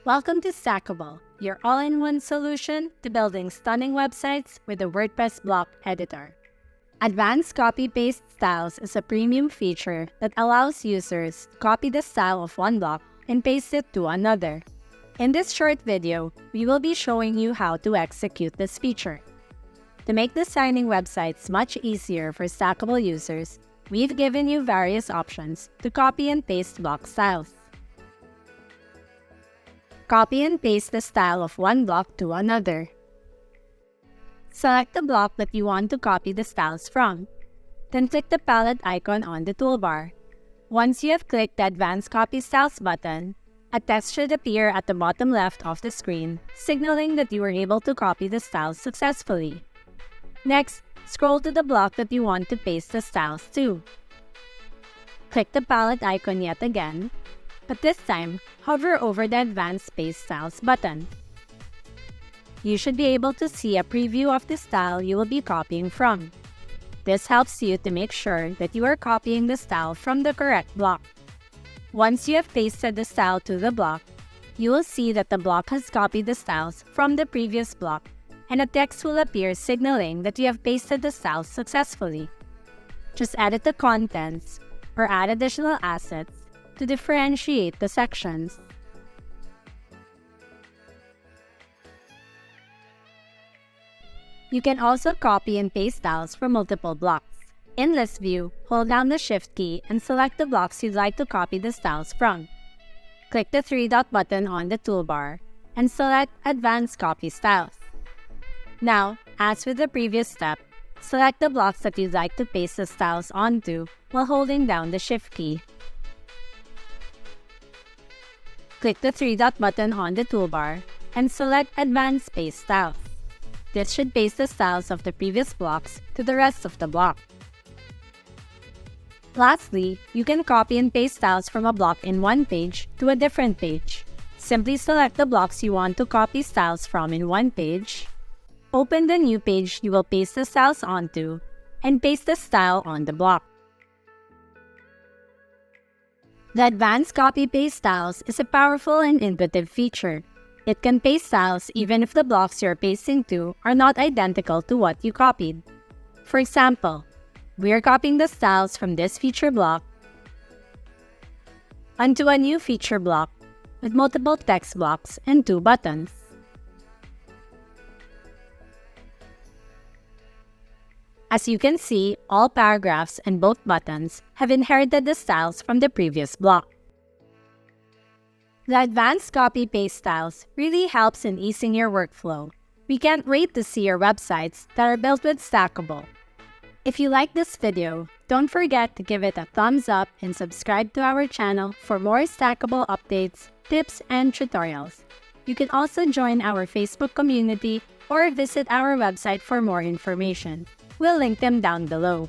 Welcome to Stackable, your all-in-one solution to building stunning websites with a WordPress block editor. Advanced copy-paste styles is a premium feature that allows users to copy the style of one block and paste it to another. In this short video, we will be showing you how to execute this feature. To make designing websites much easier for Stackable users, we've given you various options to copy and paste block styles. Copy and paste the style of one block to another. Select the block that you want to copy the styles from. Then click the palette icon on the toolbar. Once you have clicked the Advanced Copy Styles button, a text should appear at the bottom left of the screen, signaling that you were able to copy the styles successfully. Next, scroll to the block that you want to paste the styles to. Click the palette icon yet again, but this time, hover over the Advanced Paste Styles button. You should be able to see a preview of the style you will be copying from. This helps you to make sure that you are copying the style from the correct block. Once you have pasted the style to the block, you will see that the block has copied the styles from the previous block, and a text will appear signaling that you have pasted the styles successfully. Just edit the contents or add additional assets to differentiate the sections. You can also copy and paste styles from multiple blocks. In List View, hold down the Shift key and select the blocks you'd like to copy the styles from. Click the three-dot button on the toolbar and select Advanced Copy Styles. Now, as with the previous step, select the blocks that you'd like to paste the styles onto while holding down the Shift key. Click the three-dot button on the toolbar and select Advanced Paste Styles. This should paste the styles of the previous blocks to the rest of the block. Lastly, you can copy and paste styles from a block in one page to a different page. Simply select the blocks you want to copy styles from in one page, open the new page you will paste the styles onto, and paste the style on the block. The Advanced Copy-Paste Styles is a powerful and intuitive feature. It can paste styles even if the blocks you're pasting to are not identical to what you copied. For example, we are copying the styles from this feature block onto a new feature block with multiple text blocks and two buttons. As you can see, all paragraphs and both buttons have inherited the styles from the previous block. The Advanced Copy-Paste Styles really helps in easing your workflow. We can't wait to see your websites that are built with Stackable. If you like this video, don't forget to give it a thumbs up and subscribe to our channel for more Stackable updates, tips, and tutorials. You can also join our Facebook community or visit our website for more information. We'll link them down below.